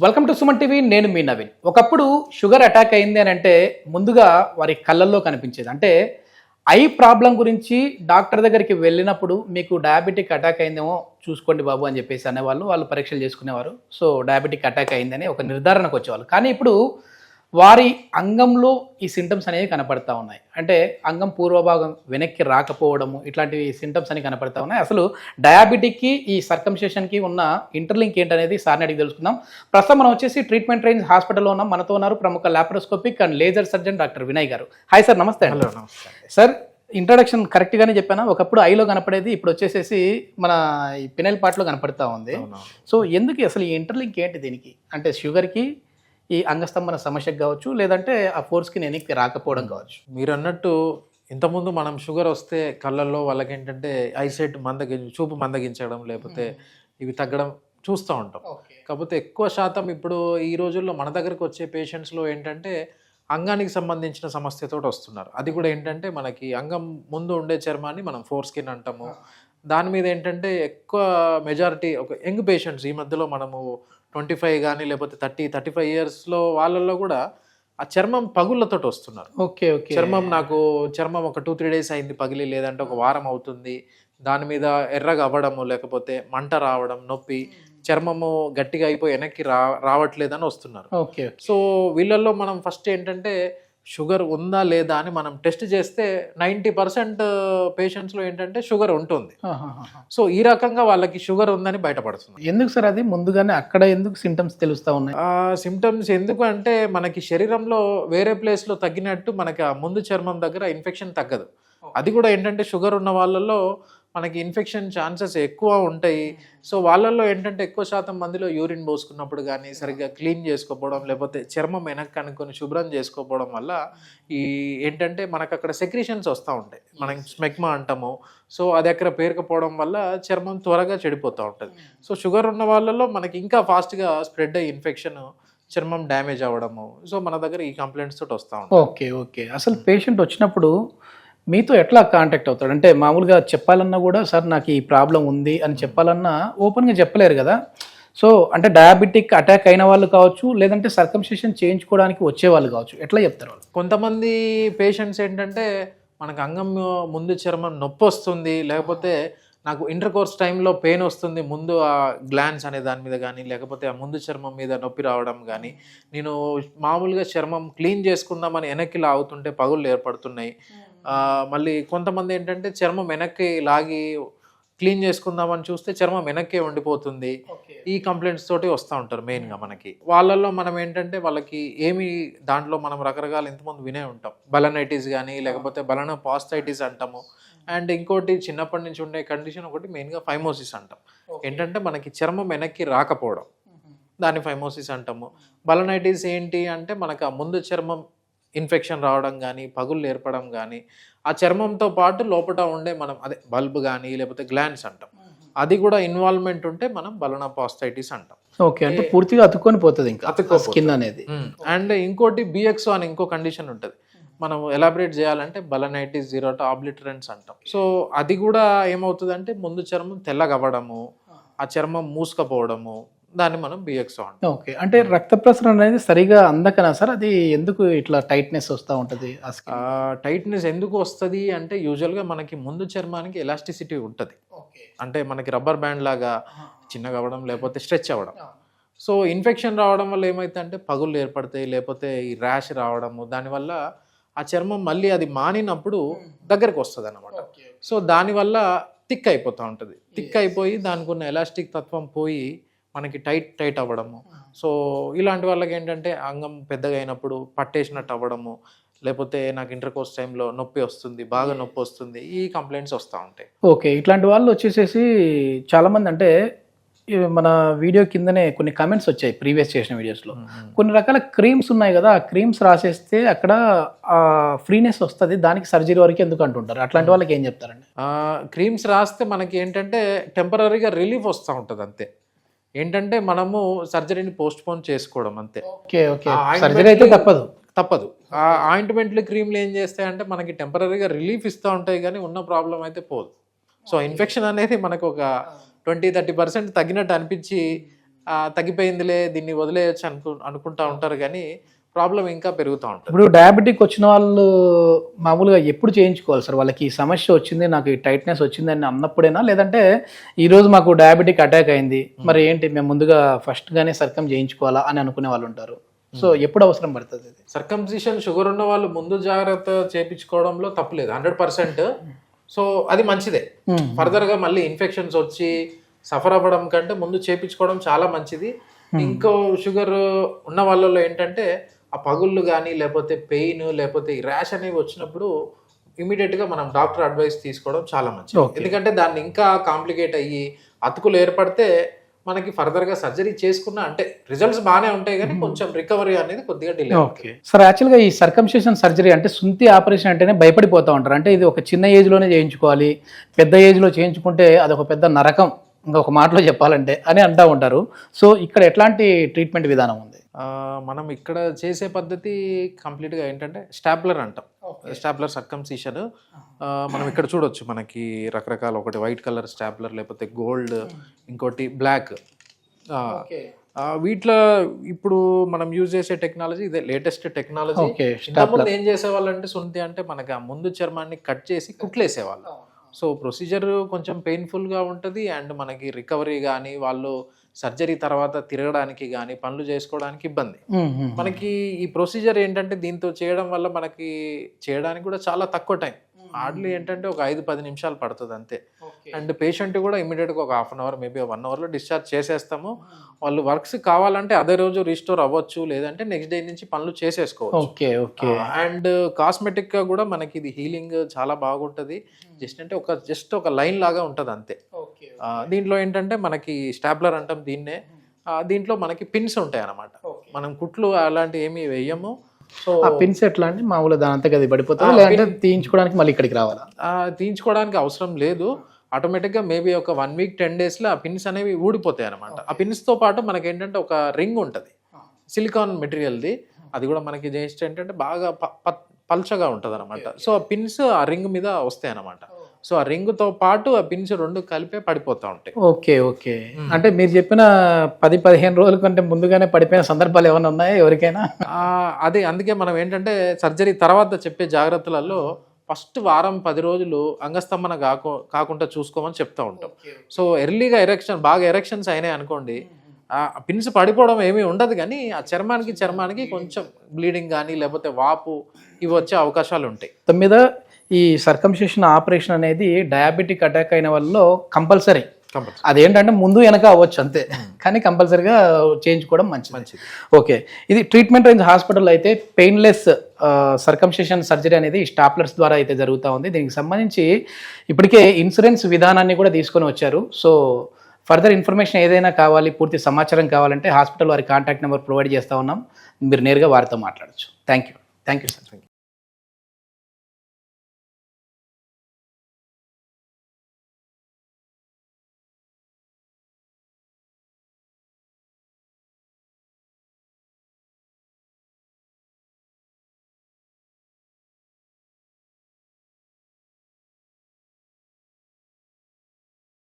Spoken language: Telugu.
Welcome to Suman TV. నేను మీ నవీన్. ఒకప్పుడు షుగర్ అటాక్ అయింది అని అంటే ముందుగా వారి కళ్ళల్లో కనిపించేది. అంటే ఐ ప్రాబ్లం గురించి డాక్టర్ దగ్గరికి వెళ్ళినప్పుడు మీకు డయాబెటిక్ అటాక్ అయిందేమో చూసుకోండి బాబు అని చెప్పేసి అనేవాళ్ళు. వాళ్ళు పరీక్షలు చేసుకునేవారు. సో డయాబెటిక్ అటాక్ అయిందని ఒక నిర్ధారణకు వచ్చేవాళ్ళు. కానీ ఇప్పుడు వారి అంగంలో ఈ సింటమ్స్ అనేవి కనపడతా ఉన్నాయి. అంటే అంగం పూర్వభాగం వెనక్కి రాకపోవడము, ఇట్లాంటివి సింటమ్స్ అనేవి కనపడతా ఉన్నాయి. అసలు డయాబెటిక్కి ఈ సర్కంసేషన్కి ఉన్న ఇంటర్లింక్ ఏంటనేది సార్ని అడిగి తెలుసుకుందాం. ప్రస్తుతం మనం వచ్చేసి ట్రీట్మెంట్ రేంజ్ హాస్పిటల్లో ఉన్నాం. మనతో ఉన్నారు ప్రముఖ laparoscopic and laser surgeon doctor Vinay గారు. హాయ్ సార్, నమస్తే. హలో, నమస్తే సార్, ఇంట్రడక్షన్ కరెక్ట్గానే చెప్పానా? ఒకప్పుడు ఐలో కనపడేది, ఇప్పుడు వచ్చేసేసి మన ఈ పినల్ పార్ట్లో కనపడతా ఉంది. సో ఎందుకు అసలు ఈ ఇంటర్లింక్ ఏంటి దీనికి? అంటే షుగర్కి ఈ అంగస్తంభన సమస్యకు కావచ్చు, లేదంటే ఆ ఫోర్స్కి వెనక్కి రాకపోవడం కావచ్చు. మీరు అన్నట్టు ఇంతకుముందు మనం షుగర్ వస్తే కళ్ళల్లో వాళ్ళకి ఏంటంటే ఐసైట్ చూపు మందగించడం, లేకపోతే ఇవి తగ్గడం చూస్తూ ఉంటాం. కాకపోతే ఎక్కువ శాతం ఇప్పుడు ఈ రోజుల్లో మన దగ్గరకు వచ్చే పేషెంట్స్లో ఏంటంటే అంగానికి సంబంధించిన సమస్యతో వస్తున్నారు. అది కూడా ఏంటంటే మనకి అంగం ముందు ఉండే చర్మాన్ని మనం ఫోర్ స్కిన్ అంటాము. దాని మీద ఏంటంటే ఎక్కువ మెజారిటీ ఒక యంగ్ పేషెంట్స్ ఈ మధ్యలో మనము 25 కానీ లేకపోతే 35 ఇయర్స్లో వాళ్ళల్లో కూడా ఆ చర్మం పగుళ్ళతో వస్తున్నారు. Okay okay. చర్మం ఒక 2-3 డేస్ అయింది పగిలి, లేదంటే ఒక వారం అవుతుంది, దాని మీద ఎర్రగా అవ్వడము, లేకపోతే మంట రావడం, నొప్పి, చర్మము గట్టిగా అయిపోయి వెనక్కి రావట్లేదని వస్తున్నారు. ఓకే. సో వీళ్ళల్లో మనం ఫస్ట్ ఏంటంటే షుగర్ ఉందా లేదా అని మనం టెస్ట్ చేస్తే 90% పేషెంట్స్లో ఏంటంటే షుగర్ ఉంటుంది. సో ఈ రకంగా వాళ్ళకి షుగర్ ఉందని బయటపడుతుంది. ఎందుకు సార్ అది ముందుగానే అక్కడ ఎందుకు సింటమ్స్ తెలుస్తూ ఉన్నాయి? సిమ్టమ్స్ ఎందుకు అంటే మనకి శరీరంలో వేరే ప్లేస్లో తగ్గినట్టు మనకి ఆ ముందు చర్మం దగ్గర ఇన్ఫెక్షన్ తగ్గదు. అది కూడా ఏంటంటే షుగర్ ఉన్న వాళ్ళల్లో మనకి ఇన్ఫెక్షన్ ఛాన్సెస్ ఎక్కువ ఉంటాయి. సో వాళ్ళల్లో ఏంటంటే ఎక్కువ శాతం మందిలో యూరిన్ పోసుకున్నప్పుడు కానీ సరిగ్గా క్లీన్ చేసుకోకపోవడం, లేకపోతే చర్మం వెనక్కి అనుకొని శుభ్రం చేసుకోకపోవడం వల్ల ఈ ఏంటంటే మనకు అక్కడ సెక్రీషన్స్ వస్తూ ఉంటాయి, మనం స్మెగ్మా అంటాము. సో అది అక్కడ పేరుకపోవడం వల్ల చర్మం త్వరగా చెడిపోతూ ఉంటుంది. సో షుగర్ ఉన్న వాళ్ళలో మనకి ఇంకా ఫాస్ట్గా స్ప్రెడ్ అయ్యి ఇన్ఫెక్షన్, చర్మం డ్యామేజ్ అవ్వడము. సో మన దగ్గర ఈ కంప్లైంట్స్ తోటి వస్తూ ఉంటాయి. Okay okay. అసలు పేషెంట్ వచ్చినప్పుడు మీతో ఎట్లా కాంటాక్ట్ అవుతాడు? అంటే మామూలుగా చెప్పాలన్నా కూడా సార్ నాకు ఈ ప్రాబ్లం ఉంది అని చెప్పాలన్నా ఓపెన్గా చెప్పలేరు కదా. సో అంటే డయాబెటిక్ అటాక్ అయిన వాళ్ళు కావచ్చు, లేదంటే సర్కంసిషన్ చేయించుకోవడానికి వచ్చేవాళ్ళు కావచ్చు, ఎట్లా చెప్తారు వాళ్ళు? కొంతమంది పేషెంట్స్ ఏంటంటే మనకు అంగం ముందు చర్మం నొప్పి వస్తుంది, లేకపోతే నాకు ఇంటర్ కోర్స్ టైంలో పెయిన్ వస్తుంది, ముందు ఆ గ్లాన్స్ అనే దాని మీద కానీ, లేకపోతే ఆ ముందు చర్మం మీద నొప్పి రావడం కానీ, నేను మామూలుగా చర్మం క్లీన్ చేసుకుందామని వెనక్కి లాగుతుంటే పగుళ్ళు ఏర్పడుతున్నాయి. మళ్ళీ కొంతమంది ఏంటంటే చర్మం వెనక్కి లాగి క్లీన్ చేసుకుందామని చూస్తే చర్మం వెనక్కే ఉండిపోతుంది. ఈ కంప్లైంట్స్ తోటి వస్తూ ఉంటారు మెయిన్గా మనకి. వాళ్ళల్లో మనం ఏంటంటే వాళ్ళకి దాంట్లో మనం రకరకాల ఇంతకుముందు వినే ఉంటాం, బలనైటిస్ కానీ లేకపోతే బలన పాస్టైటిస్ అంటాము. అండ్ ఇంకోటి చిన్నప్పటి నుంచి ఉండే కండిషన్ ఒకటి మెయిన్గా ఫైమోసిస్ అంటాం. ఏంటంటే మనకి చర్మం వెనక్కి రాకపోవడం, దాన్ని ఫైమోసిస్ అంటాము. బలనైటిస్ ఏంటి అంటే మనకు ఆ ముందు చర్మం ఇన్ఫెక్షన్ రావడం కానీ, పగుళ్ళు ఏర్పడడం కానీ, ఆ చర్మంతో పాటు లోపల ఉండే మనం అదే బల్బ్ కానీ లేకపోతే గ్లాండ్స్ అంటాం, అది కూడా ఇన్వాల్వ్మెంట్ ఉంటే మనం బలన పాస్టైటిస్ అంటాం. ఓకే. అంటే పూర్తిగా అతుక్కొని పోతుంది ఇంకా స్కిన్ అనేది. అండ్ ఇంకోటి బిఎక్సో అని ఇంకో కండిషన్ ఉంటుంది, మనం ఎలాబరేట్ చేయాలంటే బలనైటిస్ జీరోటా ఆబ్లిటరెన్స్ అంటాం. సో అది కూడా ఏమవుతుందంటే ముందు చర్మం తెల్లగవ్వడము, ఆ చర్మం మూసుకపోవడము, దాన్ని మనం బిఎక్సో అంటాం. ఓకే. అంటే రక్త ప్రసరణ అనేది సరిగా అందకనా సార్? అది ఎందుకు ఇట్లా టైట్నెస్ వస్తూ ఉంటుంది? టైట్నెస్ ఎందుకు వస్తుంది అంటే యూజువల్గా మనకి ముందు చర్మానికి ఎలాస్టిసిటీ ఉంటుంది. అంటే మనకి రబ్బర్ బ్యాండ్ లాగా చిన్నగా అవ్వడం, లేకపోతే స్ట్రెచ్ అవ్వడం. సో ఇన్ఫెక్షన్ రావడం వల్ల ఏమవుతుందంటే పగుళ్ళు ఏర్పడతాయి, లేకపోతే ఈ ర్యాష్ రావడము, దానివల్ల ఆ చర్మం మళ్ళీ అది మానినప్పుడు దగ్గరకు వస్తుంది అన్నమాట. సో దానివల్ల థిక్ అయిపోతూ ఉంటుంది. థిక్ అయిపోయి దానికి ఉన్న ఎలాస్టిక్ తత్వం పోయి మనకి టైట్ అవ్వడము. సో ఇలాంటి వాళ్ళకి ఏంటంటే అంగం పెద్దగా అయినప్పుడు పట్టేసినట్టు అవ్వడము, లేకపోతే నాకు ఇంటర్ కోర్స్ టైంలో నొప్పి వస్తుంది, బాగా నొప్పి వస్తుంది, ఈ కంప్లైంట్స్ వస్తూ ఉంటాయి. ఓకే. ఇట్లాంటి వాళ్ళు వచ్చేసేసి చాలామంది అంటే మన వీడియో కిందనే కొన్ని కమెంట్స్ వచ్చాయి ప్రీవియస్ చేసిన వీడియోస్లో. కొన్ని రకాల క్రీమ్స్ ఉన్నాయి కదా, ఆ క్రీమ్స్ రాసేస్తే అక్కడ ఫ్రీనెస్ వస్తుంది, దానికి సర్జరీ వరకు ఎందుకు అంటుంటారు. అట్లాంటి వాళ్ళకి ఏం చెప్తారండి? క్రీమ్స్ రాస్తే మనకి ఏంటంటే టెంపరీగా రిలీఫ్ వస్తూ ఉంటుంది అంతే. ఏంటంటే మనము సర్జరీని పోస్ట్ పోన్ చేసుకోవడం అంతే. Okay okay. సర్జరీ అయితే తప్పదు. ఆ ఆయింట్మెంట్లు, క్రీమ్లు ఏం చేస్తాయంటే మనకి టెంపరీగా రిలీఫ్ ఇస్తూ ఉంటాయి, కానీ ఉన్న ప్రాబ్లం అయితే పోదు. సో ఇన్ఫెక్షన్ అనేది మనకు ఒక 20-30% తగ్గినట్టు అనిపించి తగ్గిపోయిందిలే దీన్ని వదిలేయచ్చు అనుకుంటా ఉంటారు, కానీ ప్రాబ్లం ఇంకా పెరుగుతూ ఉంటుంది. ఇప్పుడు డయాబెటిక్ వచ్చిన వాళ్ళు మామూలుగా ఎప్పుడు చేయించుకోవాలి సార్? వాళ్ళకి ఈ సమస్య వచ్చింది, నాకు ఈ టైట్నెస్ వచ్చింది అని అన్నప్పుడేనా, లేదంటే ఈరోజు మాకు డయాబెటిక్ అటాక్ అయింది, మరి ఏంటి మేము ముందుగా ఫస్ట్ గానే సర్కం చేయించుకోవాలా అని అనుకునే వాళ్ళు ఉంటారు. సో ఎప్పుడు అవసరం పడుతుంది ఇది? సర్కంసిషన్ షుగర్ ఉన్న వాళ్ళు ముందు జాగ్రత్త చేయించుకోవడంలో తప్పులేదు, 100%. సో అది మంచిదే. ఫర్దర్ గా మళ్ళీ ఇన్ఫెక్షన్స్ వచ్చి సఫర్ అవ్వడం కంటే ముందు చేయించుకోవడం చాలా మంచిది. ఇంకో షుగర్ ఉన్న వాళ్ళలో ఏంటంటే ఆ పగుళ్ళు కానీ లేకపోతే పెయిన్ లేకపోతే ఈ ర్యాష్ అనేవి వచ్చినప్పుడు ఇమీడియట్ గా మనం డాక్టర్ అడ్వైస్ తీసుకోవడం చాలా మంచిది. ఎందుకంటే దాన్ని ఇంకా కాంప్లికేట్ అయ్యి అతుకులు ఏర్పడితే మనకి ఫర్దర్ గా సర్జరీ చేసుకున్నా అంటే రిజల్ట్స్ బాగానే ఉంటాయి, కానీ కొంచెం రికవరీ అనేది కొద్దిగా డిలే. ఓకే సార్, యాక్చువల్గా ఈ సర్కంసిషన్ సర్జరీ అంటే సుంతి ఆపరేషన్ అంటేనే భయపడిపోతూ ఉంటారు. అంటే ఇది ఒక చిన్న ఏజ్లోనే చేయించుకోవాలి, పెద్ద ఏజ్లో చేయించుకుంటే అది ఒక పెద్ద నరకం, ఇంకొక మాటలో చెప్పాలంటే అని అంటూ ఉంటారు. సో ఇక్కడ ఎట్లాంటి ట్రీట్మెంట్ విధానం ఉంది? మనం ఇక్కడ చేసే పద్ధతి కంప్లీట్గా ఏంటంటే స్టాప్లర్ అంటాం, స్టాప్లర్ సర్కంసిషన్. మనం ఇక్కడ చూడొచ్చు, మనకి రకరకాల, ఒకటి వైట్ కలర్ స్టాప్లర్, లేకపోతే గోల్డ్, ఇంకోటి బ్లాక్. వీటిలో ఇప్పుడు మనం యూజ్ చేసే టెక్నాలజీ ఇదే లేటెస్ట్ టెక్నాలజీ. ఇంతకుముందు ఏం చేసేవాళ్ళంటే సుంతి అంటే మనకి ఆ ముందు చర్మాన్ని కట్ చేసి కుట్లేసేవాళ్ళు. సో ప్రొసీజర్ కొంచెం పెయిన్ఫుల్గా ఉంటుంది, అండ్ మనకి రికవరీ కానీ వాళ్ళు సర్జరీ తర్వాత తిరగడానికి కానీ పనులు చేసుకోవడానికి ఇబ్బంది. మనకి ఈ ప్రొసీజర్ ఏంటంటే దీంతో చేయడం వల్ల మనకి చేయడానికి కూడా చాలా తక్కువ టైం, హార్డ్లీ ఏంటంటే ఒక 5-10 నిమిషాలు పడుతుంది అంతే. అండ్ పేషెంట్ కూడా ఇమీడియట్గా ఒక 1/2 అవర్ మేబీ 1 అవర్లో డిశ్చార్జ్ చేసేస్తాము. వాళ్ళు వర్క్స్ కావాలంటే అదే రోజు రీస్టోర్ అవ్వచ్చు, లేదంటే నెక్స్ట్ డే నుంచి పనులు చేసేసుకోవచ్చు. అండ్ కాస్మెటిక్ గా కూడా మనకి ఇది హీలింగ్ చాలా బాగుంటుంది. జస్ట్ ఒక లైన్ లాగా ఉంటుంది అంతే. దీంట్లో ఏంటంటే మనకి స్టాప్లర్ అంటాం దీన్నే. దీంట్లో మనకి పిన్స్ ఉంటాయి అన్నమాట, మనం కుట్లు అలాంటి ఏమి వేయము. సో ఆ పిన్స్ ఎట్లా అండి? మామూలుగా దాని అంతా అది పడిపోతుంది, లేదంటే తీయించుకోవడానికి మళ్ళీ ఇక్కడికి రావాలా? తీయించుకోవడానికి అవసరం లేదు, ఆటోమేటిక్గా మేబీ ఒక 1 వీక్ 10 డేస్లో ఆ పిన్స్ అనేవి ఊడిపోతాయి అనమాట. ఆ పిన్స్తో పాటు మనకి ఏంటంటే ఒక రింగ్ ఉంటుంది సిలికాన్ మెటీరియల్ది, అది కూడా మనకి జస్ట్ ఏంటంటే బాగా పల్చగా ఉంటుంది అనమాట. సో ఆ పిన్స్ ఆ రింగ్ మీద వస్తాయి అనమాట. సో ఆ రింగ్తో పాటు ఆ పిన్స్ 2 కలిపే పడిపోతూ ఉంటాయి. ఓకే. అంటే మీరు చెప్పిన 10-15 రోజుల కంటే ముందుగానే పడిపోయిన సందర్భాలు ఏమైనా ఉన్నాయా ఎవరికైనా? అదే, అందుకే మనం ఏంటంటే సర్జరీ తర్వాత చెప్పే జాగ్రత్తలలో ఫస్ట్ వారం 10 రోజులు అంగస్తంభన కాకుండా చూసుకోమని చెప్తా ఉంటాం. సో ఎర్లీగా బాగా ఎరెక్షన్స్ అయినాయి అనుకోండి, ఆ పిన్స్ పడిపోవడం ఏమీ ఉండదు, కానీ ఆ చర్మానికి కొంచెం బ్లీడింగ్ కానీ లేకపోతే వాపు ఇవి వచ్చే అవకాశాలు ఉంటాయి. మీద ఈ సర్కంసిషన్ ఆపరేషన్ అనేది డయాబెటిక్ అటాక్ అయిన వాళ్ళలో కంపల్సరీ. అదేంటంటే ముందు వెనక అవ్వచ్చు అంతే, కానీ కంపల్సరీగా చేయించుకోవడం మంచిది. ఓకే, ఇది ట్రీట్మెంట్ రేంజ్ హాస్పిటల్ అయితే పెయిన్లెస్ సర్కంసిషన్ సర్జరీ అనేది స్టాప్లర్స్ ద్వారా అయితే జరుగుతూ ఉంది. దీనికి సంబంధించి ఇప్పటికే ఇన్సూరెన్స్ విధానాన్ని కూడా తీసుకొని వచ్చారు. సో ఫర్దర్ ఇన్ఫర్మేషన్ ఏదైనా కావాలి, పూర్తి సమాచారం కావాలంటే హాస్పిటల్ వారి కాంటాక్ట్ నెంబర్ ప్రొవైడ్ చేస్తూ ఉన్నాం, మీరు నేరుగా వారితో మాట్లాడచ్చు. Thank you sir.